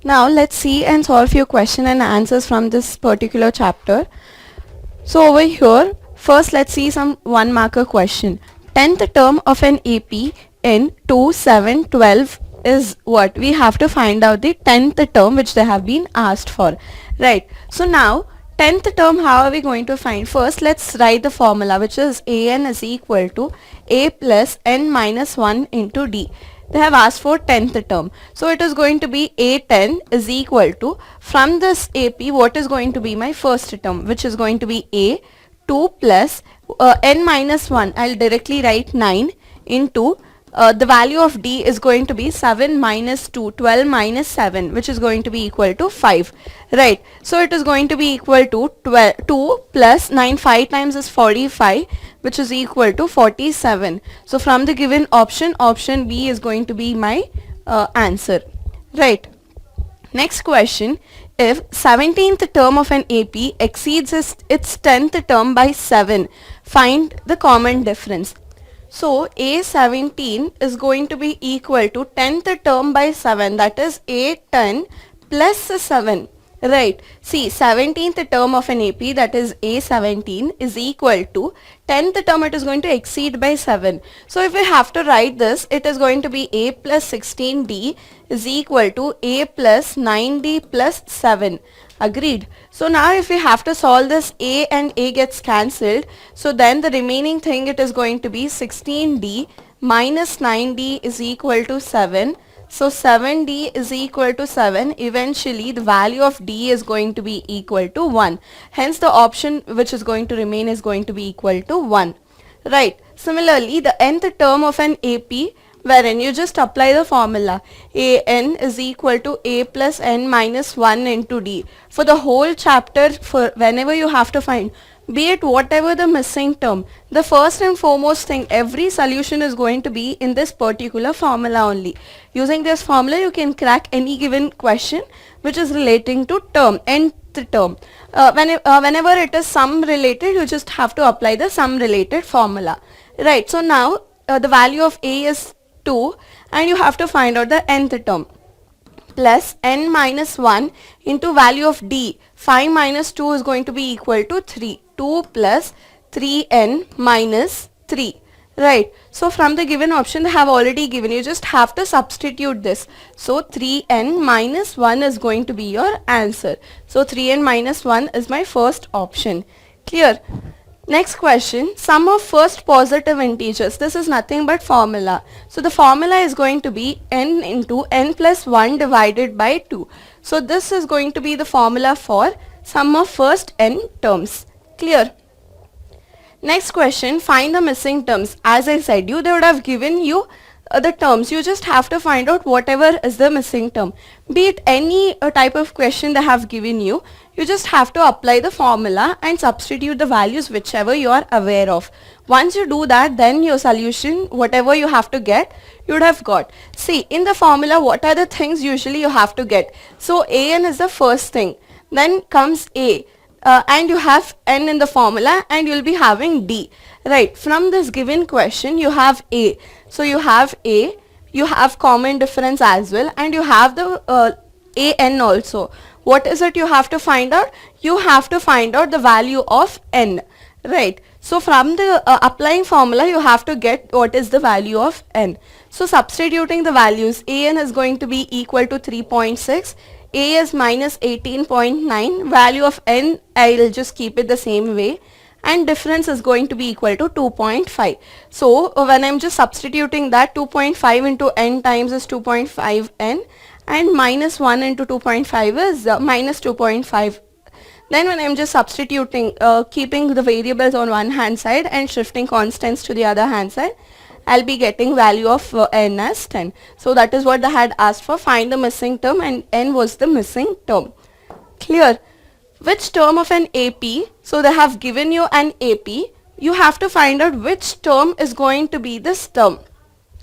Now let's see and solve few question and answers from this particular chapter. So over here, first let's see some one marker question. 10th term of an AP in 2, 7, 12 is what? We have to find out the 10th term which they have been asked for. Right. So now 10th term, how are we going to find? First let's write the formula, which is an is equal to a plus n minus 1 into d. They have asked for 10th term. So it is going to be a10 is equal to, from this AP, what is going to be my first term, which is going to be a 2 plus n minus 1. I'll directly write 9 into the value of d is going to be 7 minus 2, 12 minus 7, which is going to be equal to 5. Right. So it is going to be equal to 2 plus 9, 5 times is 45, which is equal to 47. So from the given option, option B is going to be my answer. Right. Next question. If 17th term of an AP exceeds its 10th term by 7, find the common difference. So A17 is going to be equal to 10th term by 7, that is A10 plus 7. Right. See, 17th term of an AP, that is A17, is equal to 10th term, it is going to exceed by 7. So if we have to write this, it is going to be A plus 16D is equal to A plus 9D plus 7. Agreed. So now if we have to solve this, A and A gets cancelled. So then the remaining thing, it is going to be 16D minus 9D is equal to 7. So 7D is equal to 7. Eventually the value of D is going to be equal to 1. Hence the option which is going to remain is going to be equal to 1. Right. Similarly, the nth term of an AP, wherein you just apply the formula an is equal to a plus n minus 1 into d. For the whole chapter, for whenever you have to find, be it whatever the missing term, the first and foremost thing, every solution is going to be in this particular formula only. Using this formula, you can crack any given question which is relating to term, nth term. Whenever it is sum related, you just have to apply the sum related formula. Right. So now the value of a is 2 and you have to find out the nth term, plus n minus 1 into value of d. 5 minus 2 is going to be equal to 3. 2 plus 3n minus 3. Right. So from the given option they have already given, you just have to substitute this. So 3n minus 1 is going to be your answer. So 3n minus 1 is my first option. Clear? Next question, sum of first positive integers. This is nothing but formula. So the formula is going to be n into n plus 1 divided by 2. So this is going to be the formula for sum of first n terms. Clear? Next question, find the missing terms. As I said you, they would have given you the terms. You just have to find out whatever is the missing term. Be it any type of question they have given you, you just have to apply the formula and substitute the values whichever you are aware of. Once you do that, then your solution, whatever you have to get, you would have got. See, in the formula, what are the things usually you have to get? So an is the first thing. Then comes a. And you have n in the formula and you will be having d. Right. From this given question, you have a. So you have a, you have common difference as well, and you have the an also. What is it you have to find out? You have to find out the value of n. Right. So from the applying formula, you have to get what is the value of n. So substituting the values, an is going to be equal to 3.6. A is minus 18.9, value of n I'll just keep it the same way, and difference is going to be equal to 2.5. So when I'm just substituting that, 2.5 into n times is 2.5 n, and minus 1 into 2.5 is minus 2.5. Then when I'm just substituting, keeping the variables on one hand side and shifting constants to the other hand side, I'll be getting value of n as 10. So that is what they had asked for. Find the missing term, and n was the missing term. Clear? Which term of an AP? So they have given you an AP. You have to find out which term is going to be this term.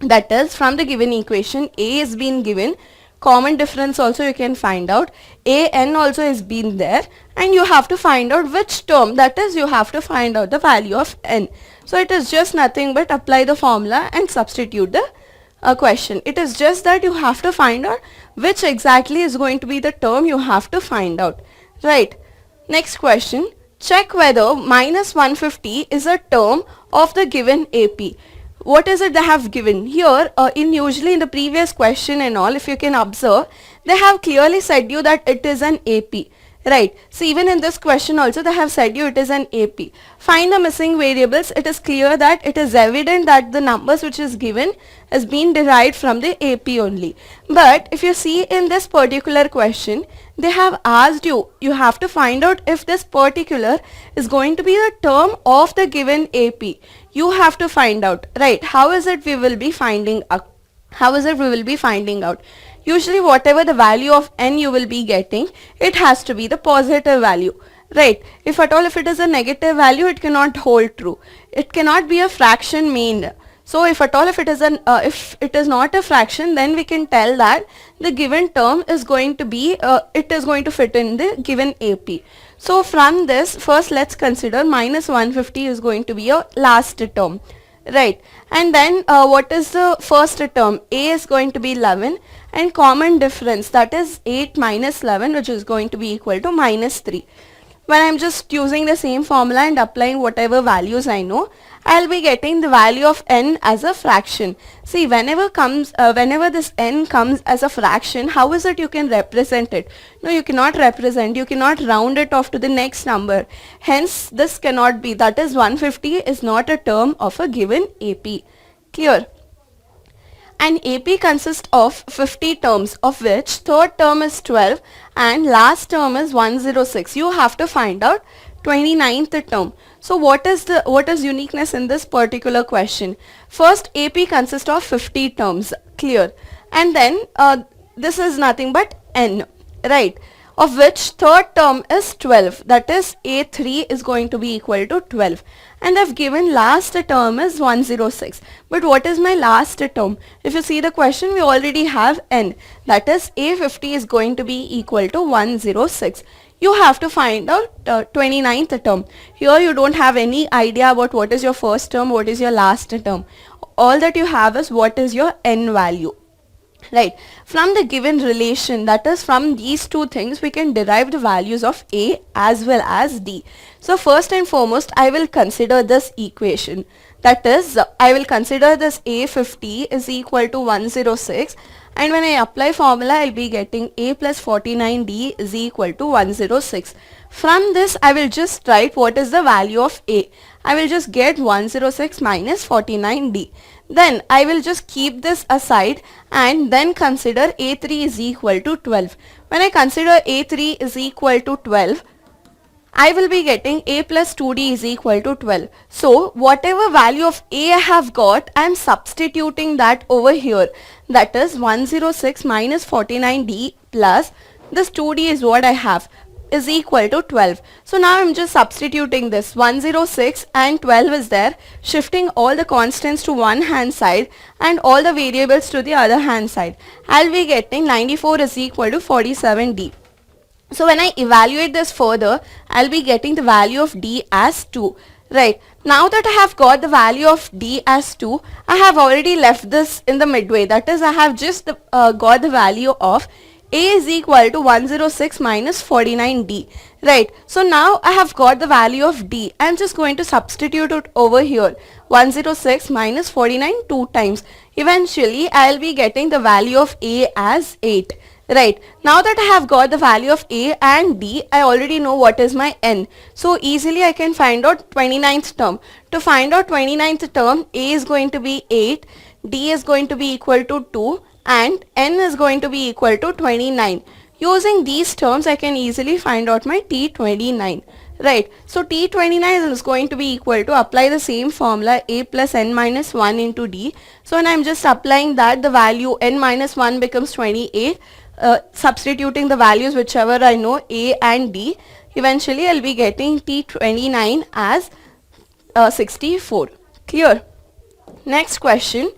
That is, from the given equation, a is being given. Common difference also you can find out. An also is been there, and you have to find out which term, that is you have to find out the value of n. So it is just nothing but apply the formula and substitute the question. It is just that you have to find out which exactly is going to be the term you have to find out, right? Next question, check whether minus 150 is a term of the given AP. What is it they have given here? Usually in the previous question and all, if you can observe, they have clearly said you that it is an AP. Right. So even in this question also they have said you it is an AP. Find the missing variables. It is clear that it is evident that the numbers which is given has been derived from the AP only. But if you see in this particular question, they have asked you have to find out if this particular is going to be the term of the given AP. You have to find out, right? How is it we will be finding out? How is it we will be finding out? Usually whatever the value of n you will be getting, it has to be the positive value, right? If at all if it is a negative value, it cannot hold true. It cannot be a fraction mean. So if at all if it is if it is not a fraction, then we can tell that the given term is going to be it is going to fit in the given AP. So from this, first let's consider minus 150 is going to be your last term, right? And then what is the first term? A is going to be 11 and common difference, that is 8 minus 11, which is going to be equal to minus 3. When I'm just using the same formula and applying whatever values I know, I'll be getting the value of n as a fraction. See, whenever this n comes as a fraction, how is it you can represent it? No, you cannot represent, you cannot round it off to the next number. Hence, this cannot be, that is 150 is not a term of a given AP. Clear? An AP consists of 50 terms, of which third term is 12 and last term is 106. You have to find out 29th term. So what is uniqueness in this particular question? First, AP consists of 50 terms, clear, and then this is nothing but n, right, of which third term is 12, that is A3 is going to be equal to 12, and I've given last term is 106. But what is my last term? If you see the question, we already have n, that is A50 is going to be equal to 106. You have to find out 29th term. Here you don't have any idea about what is your first term, what is your last term. All that you have is what is your n value. Right. From the given relation, that is from these two things, we can derive the values of A as well as D. So first and foremost, I will consider this equation. That is, I will consider this A50 is equal to 106, and when I apply formula, I'll be getting A plus 49D is equal to 106. From this, I will just write what is the value of A. I will just get 106 minus 49D. Then I will just keep this aside and then consider A3 is equal to 12. When I consider A3 is equal to 12, I will be getting A plus 2D is equal to 12. So whatever value of A I have got, I am substituting that over here. That is 106 minus 49D plus this 2D is what I have, is equal to 12. So now I'm just substituting this 106 and 12 is there, shifting all the constants to one hand side and all the variables to the other hand side. I'll be getting 94 is equal to 47D. So when I evaluate this further, I'll be getting the value of D as 2. Right. Now that I have got the value of D as 2, I have already left this in the midway. That is, I have just got the value of A is equal to 106 minus 49D. Right. So now I have got the value of D. I am just going to substitute it over here. 106 minus 49 2 times. Eventually, I will be getting the value of A as 8. Right. Now that I have got the value of A and D, I already know what is my n. So easily I can find out 29th term. To find out 29th term, A is going to be 8, D is going to be equal to 2 and n is going to be equal to 29. Using these terms, I can easily find out my T29. Right. So T29 is going to be equal to, apply the same formula, A plus n minus 1 into D. So when I am just applying that, the value n minus 1 becomes 28. Substituting the values whichever I know, A and D, eventually I'll be getting T29 as 64. Clear? Next question.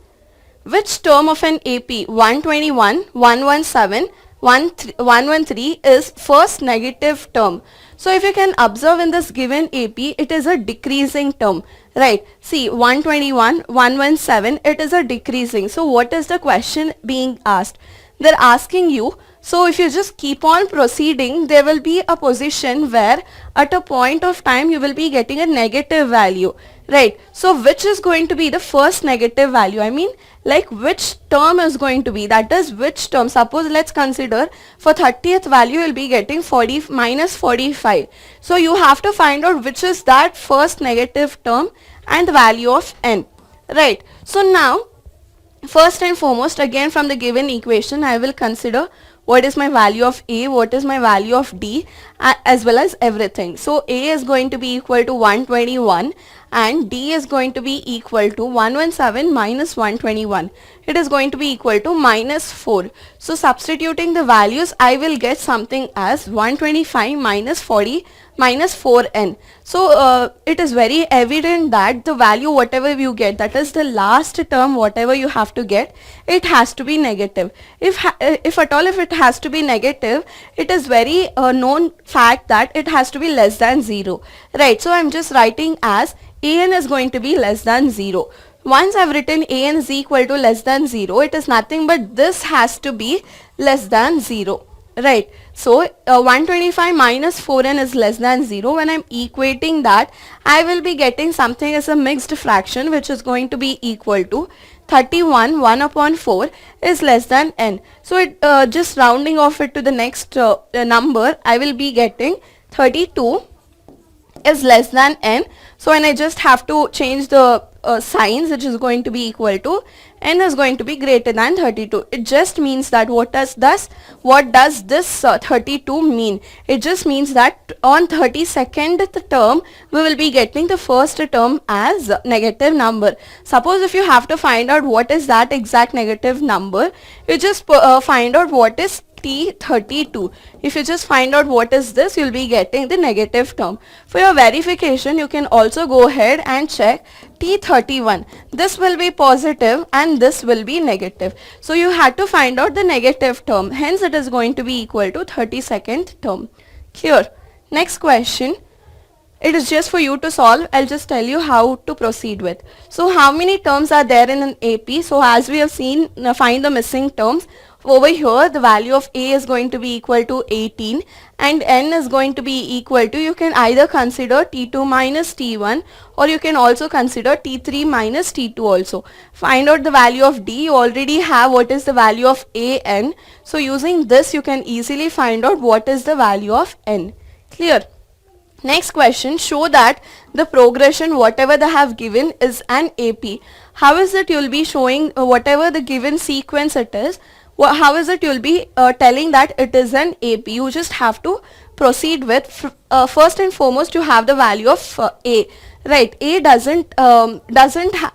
Which term of an AP 121, 117, 113 is first negative term? So if you can observe in this given AP, it is a decreasing term. Right. See, 121, 117, it is a decreasing. So what is the question being asked? they're asking you, so if you just keep on proceeding, there will be a position where at a point of time you will be getting a negative value, right? So which is going to be the first negative value? I mean, like which term is going to be, that is which term. Suppose let's consider for 30th value you'll be getting 40 minus 45. So you have to find out which is that first negative term and the value of n, right? So now first and foremost, again from the given equation, I will consider what is my value of a, what is my value of d, as well as everything. So a is going to be equal to 121 and d is going to be equal to 117 minus 121. It is going to be equal to minus 4. So substituting the values, I will get something as 125 minus 40 minus 4n. So it is very evident that the value whatever you get, that is the last term whatever you have to get, it has to be negative. If at all if it has to be negative, it is very known fact that it has to be less than 0, right? So I'm just writing as an is going to be less than 0. Once I've written an is equal to less than 0, it is nothing but this has to be less than 0. Right. So 125 minus 4n is less than 0. When I'm equating that, I will be getting something as a mixed fraction which is going to be equal to 31 1 upon 4 is less than n. So it just rounding off it to the next number, I will be getting 32 is less than n. So when I just have to change the signs, which is going to be equal to n is going to be greater than 32. It just means that what does this 32 mean? It just means that on 32nd term we will be getting the first term as negative number. Suppose if you have to find out what is that exact negative number, you just find out what is T32. If you just find out what is this, you'll be getting the negative term. For your verification, you can also go ahead and check T31. This will be positive and this will be negative. So you had to find out the negative term. Hence it is going to be equal to 32nd term. Clear? Next question. It is just for you to solve. I'll just tell you how to proceed with. So how many terms are there in an AP? So as we have seen, find the missing terms. Over here the value of a is going to be equal to 18 and n is going to be equal to, you can either consider t2 minus t1 or you can also consider t3 minus t2 also. Find out the value of d. You already have what is the value of a n. So using this you can easily find out what is the value of n. Clear? Next question, show that the progression whatever they have given is an AP. How is it you'll be showing whatever the given sequence it is? How is it you'll be telling that it is an AP? You just have to proceed with first and foremost you have the value of a, right? A doesn't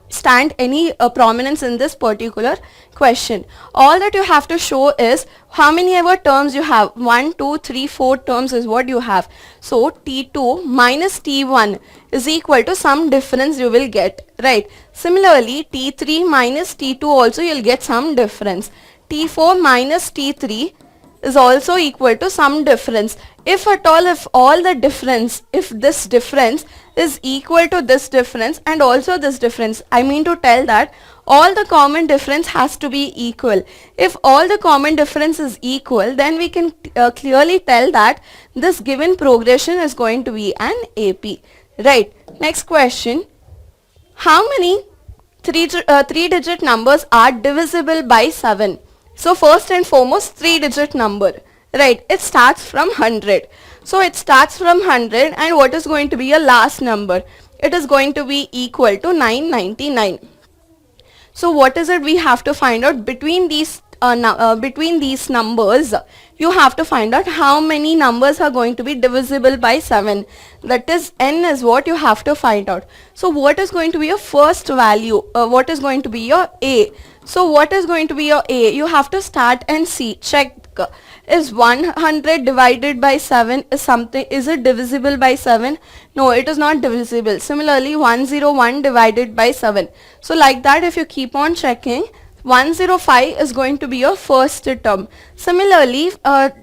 stand any prominence in this particular question. All that you have to show is how many ever terms you have. 1 2 3 4 terms is what you have. So T2 minus T1 is equal to some difference you will get, right? Similarly T3 minus T2 also you'll get some difference. T4 minus T3 is also equal to some difference. If at all, if all the difference, if this difference is equal to this difference and also this difference, I mean to tell that all the common difference has to be equal. If all the common difference is equal, then we can clearly tell that this given progression is going to be an AP, right? Next question, how many three-digit numbers are divisible by 7? So first and foremost, 3-digit number, right? It starts from 100. So it starts from 100 and what is going to be your last number? It is going to be equal to 999. So what is it we have to find out between these numbers? You have to find out how many numbers are going to be divisible by 7. That is n is what you have to find out. So what is going to be your first value? What is going to be your a? So what is going to be your a? You have to start and see, check. Is 100 divided by 7 is something, is it divisible by 7? No, it is not divisible. Similarly 101 divided by 7. So like that if you keep on checking, 105 is going to be your first term. Similarly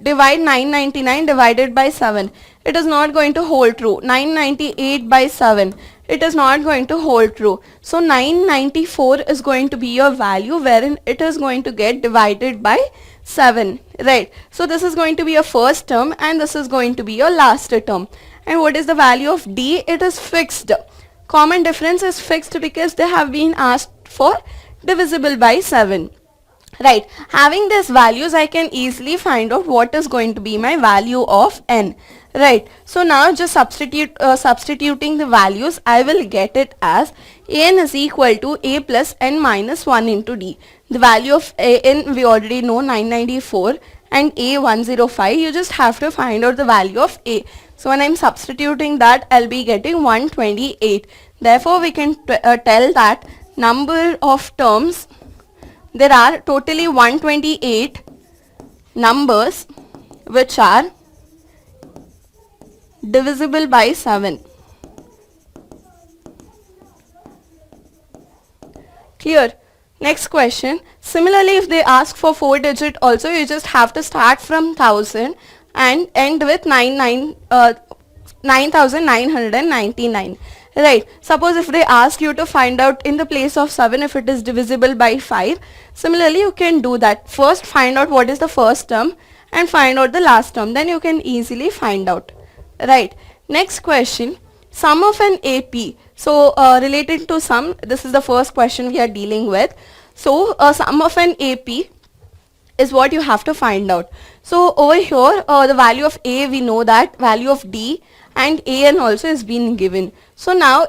divide 999 divided by 7. It is not going to hold true. 998 by 7. It is not going to hold true. So 994 is going to be your value wherein it is going to get divided by 7, right? So this is going to be your first term and this is going to be your last term. And what is the value of D? It is fixed. Common difference is fixed because they have been asked for divisible by 7. Right, having these values I can easily find out what is going to be my value of n. Right, so now just substituting the values, I will get it as an is equal to a plus n minus 1 into d. The value of n we already know, 994, and a 105. You just have to find out the value of a. So when I'm substituting that, I'll be getting 128. Therefore we can tell that number of terms, there are totally 128 numbers which are divisible by 7. Clear? Next question. Similarly, if they ask for 4 digit also, you just have to start from 1000 and end with 9999. Right. Suppose if they ask you to find out in the place of 7 if it is divisible by 5. Similarly, you can do that. First find out what is the first term and find out the last term. Then you can easily find out. Right. Next question. Sum of an AP. So related to sum, this is the first question we are dealing with. So sum of an AP is what you have to find out. So over here the value of A, we know that value of D and AN also is being given. So now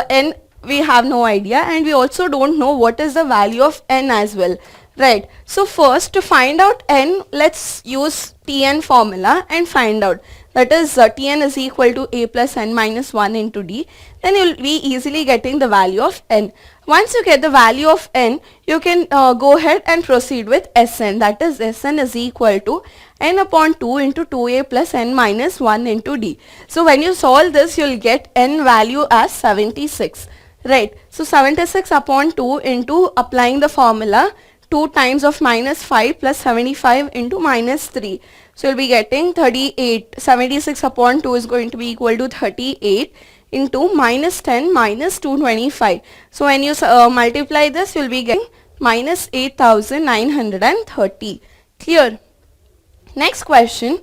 N we have no idea, and we also don't know what is the value of N as well. Right. So first to find out N, let's use Tn formula and find out. That is Tn is equal to A plus N minus 1 into D. Then you will be easily getting the value of N. Once you get the value of N, you can go ahead and proceed with Sn. That is Sn is equal to N upon 2 into 2A plus N minus 1 into D. So when you solve this, you will get N value as 76. Right. So 76 upon 2 into applying the formula, 2 times of minus 5 plus 75 into minus 3. So you'll be getting 38. 76 upon 2 is going to be equal to 38 into minus 10 minus 225. So when you multiply this, you'll be getting minus 8930. Clear? Next question.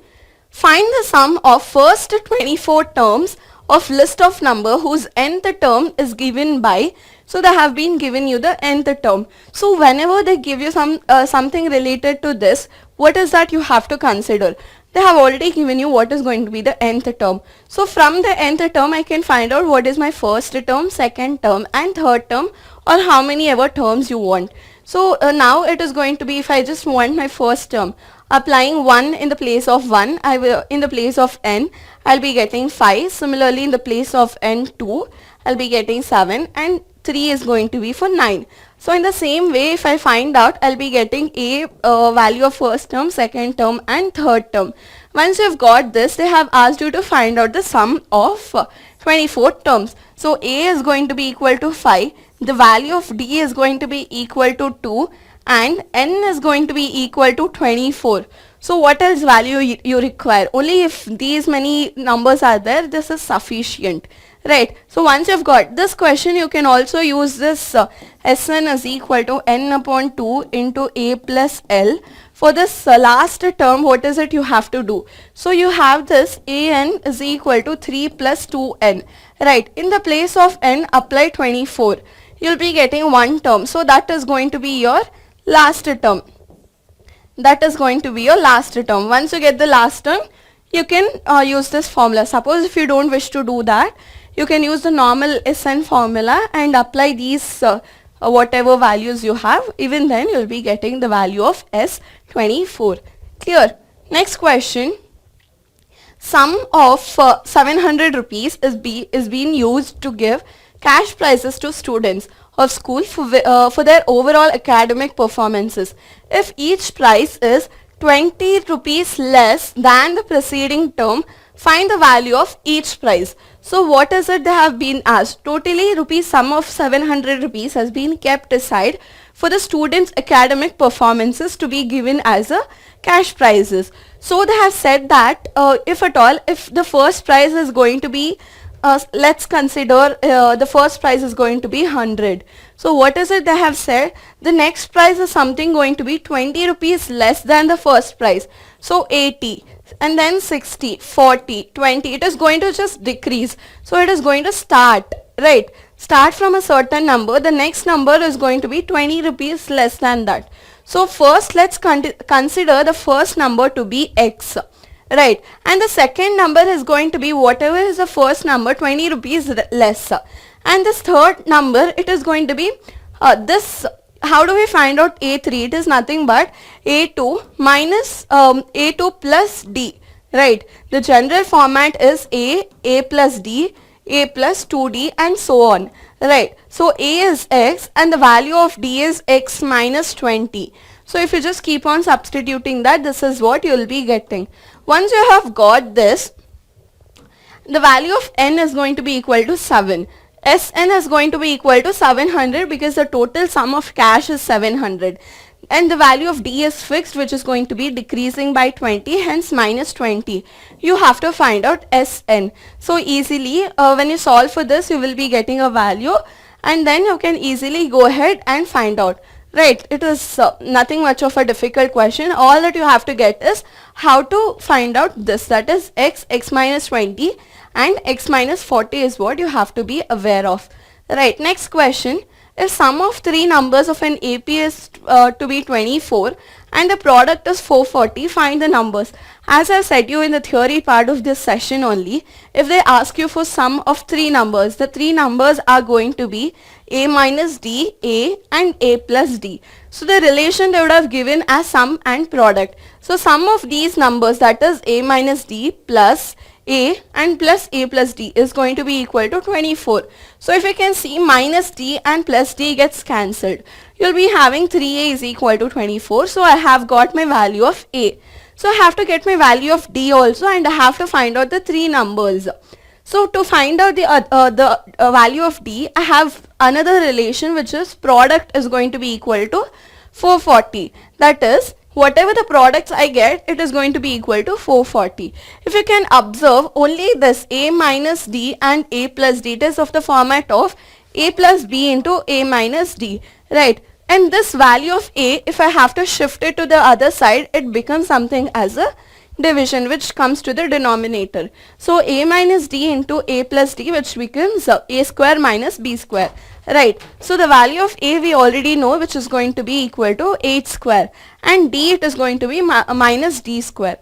Find the sum of first 24 terms of list of number whose nth term is given by. So they have been given you the nth term. So whenever they give you something related to this, what is that you have to consider? They have already given you what is going to be the nth term. So from the nth term, I can find out what is my first term, second term and third term, or how many ever terms you want. So now it is going to be, if I just want my first term, applying 1 in the place of 1, I will, in the place of n, I'll be getting 5. Similarly, in the place of n 2, I'll be getting 7, and 3 is going to be for 9. So in the same way, if I find out, I'll be getting a value of first term, second term and third term. Once you've got this, they have asked you to find out the sum of 24 terms. So a is going to be equal to 5, the value of d is going to be equal to 2, and n is going to be equal to 24. So what else value you require? Only if these many numbers are there, this is sufficient. Right. So once you've got this question, you can also use this Sn is equal to n upon 2 into a plus l. For this last term, what is it you have to do? So you have this an is equal to 3 plus 2n. Right. In the place of n, apply 24. You'll be getting one term. So that is going to be your last term. That is going to be your last term. Once you get the last term, you can use this formula. Suppose if you don't wish to do that, you can use the normal Sn formula and apply these whatever values you have. Even then you'll be getting the value of S24. Clear? Next question. Sum of 700 rupees is being used to give cash prizes to students of school for their overall academic performances. If each prize is 20 rupees less than the preceding term, find the value of each prize. So what is it they have been asked? Totally sum of 700 rupees has been kept aside for the students' academic performances to be given as a cash prizes. So they have said that if at all, if the first prize is going to be let's consider the first price is going to be 100. So what is it they have said? The next price is something going to be 20 rupees less than the first price. So 80 and then 60, 40, 20. It is going to just decrease. So it is going to start, right? Start from a certain number. The next number is going to be 20 rupees less than that. So first let's consider the first number to be x. Right, and the second number is going to be whatever is the first number 20 rupees less, and this third number it is going to be this. How do we find out a3? It is nothing but a2 minus a2 plus d. Right, the general format is a plus d, a plus 2d and so on. Right, so a is x and the value of d is x minus 20. So if you just keep on substituting that, this is what you will be getting. Once you have got this, the value of n is going to be equal to 7. Sn is going to be equal to 700 because the total sum of cash is 700. And the value of d is fixed, which is going to be decreasing by 20, hence minus 20. You have to find out Sn. So easily when you solve for this, you will be getting a value and then you can easily go ahead and find out. Right, it is nothing much of a difficult question. All that you have to get is how to find out this, that is x minus 20 and x minus 40 is what you have to be aware of. Right, next question. If sum of three numbers of an AP is to be 24 and the product is 440, find the numbers. As I said you in the theory part of this session only, if they ask you for sum of three numbers, the three numbers are going to be a minus d, a and a plus d. So the relation they would have given as sum and product. So sum of these numbers, that is a minus d plus a and plus a plus d, is going to be equal to 24. So if you can see, minus d and plus d gets cancelled. You'll be having 3a is equal to 24. So I have got my value of a. So I have to get my value of d also, and I have to find out the three numbers. So to find out the value of d, I have another relation, which is product is going to be equal to 440. That is, whatever the products I get, it is going to be equal to 440. If you can observe, only this a minus d and a plus d, it is of the format of a plus b into a minus d. Right, and this value of a, if I have to shift it to the other side, it becomes something as a division, which comes to the denominator. So a minus d into a plus d, which becomes a square minus b square. Right, so the value of a we already know, which is going to be equal to 8 square, and d it is going to be minus d square.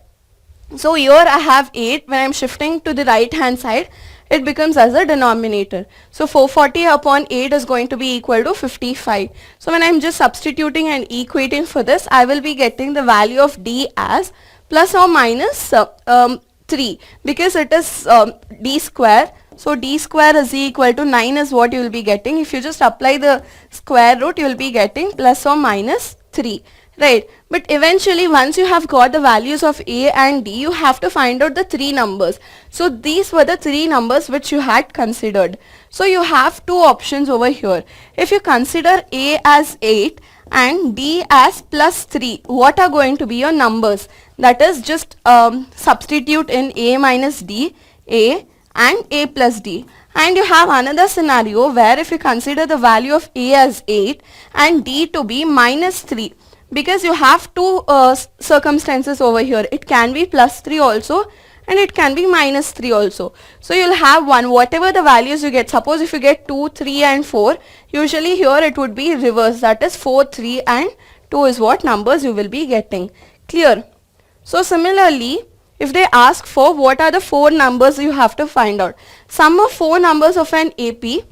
So here I have 8. When I am shifting to the right hand side, it becomes as a denominator. So 440 upon 8 is going to be equal to 55. So when I am just substituting and equating for this, I will be getting the value of d as plus or minus 3, because it is d square. So d square is equal to 9 is what you will be getting. If you just apply the square root, you will be getting plus or minus 3. Right, but eventually once you have got the values of a and d, you have to find out the three numbers. So these were the three numbers which you had considered. So you have two options over here. If you consider a as 8 and d as plus 3, what are going to be your numbers? That is, just substitute in a minus d, a and a plus d. And you have another scenario where if you consider the value of a as 8 and d to be minus 3, because you have two circumstances over here. It can be plus 3 also and it can be minus 3 also. So you'll have one, whatever the values you get. Suppose if you get 2, 3 and 4, usually here it would be reverse, that is 4, 3 and 2 is what numbers you will be getting. Clear? So similarly, if they ask for what are the four numbers, you have to find out. Sum of four numbers of an AP.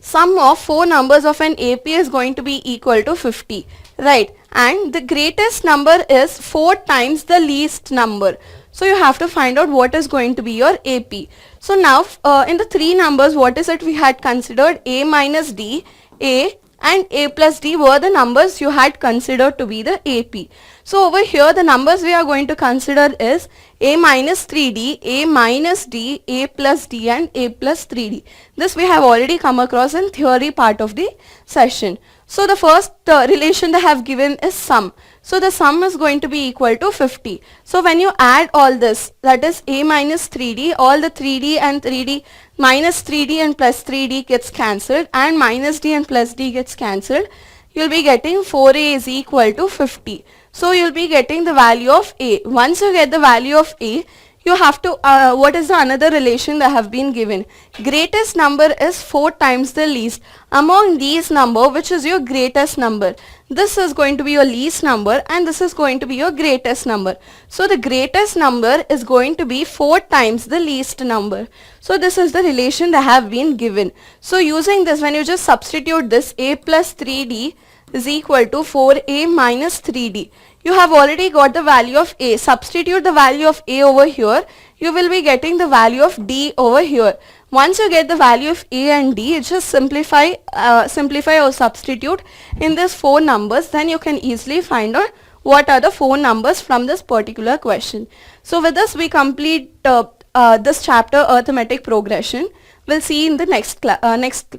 Sum of four numbers of an AP is going to be equal to 50. Right, and the greatest number is 4 times the least number. So you have to find out what is going to be your AP. So now in the three numbers, what is it we had considered? A minus d, a and a plus d were the numbers you had considered to be the AP. So over here the numbers we are going to consider is a minus 3d, a minus d, a plus d and a plus 3d. This we have already come across in theory part of the session. So the first relation they have given is sum. So the sum is going to be equal to 50. So when you add all this, that is a minus 3d, all the 3d and 3d, minus 3d and plus 3d gets cancelled, and minus d and plus d gets cancelled. You'll be getting 4a is equal to 50. So you'll be getting the value of a. Once you get the value of a, you have to, what is the another relation that have been given? Greatest number is 4 times the least. Among these number, which is your greatest number? This is going to be your least number and this is going to be your greatest number. So the greatest number is going to be 4 times the least number. So this is the relation that have been given. So using this, when you just substitute this, a plus 3d is equal to 4a minus 3d. You have already got the value of a. Substitute the value of a over here. You will be getting the value of d over here. Once you get the value of a and d, just simplify or substitute in these 4 numbers. Then you can easily find out what are the 4 numbers from this particular question. So with this we complete this chapter, arithmetic progression. We'll see in the next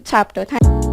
chapter. Thank you.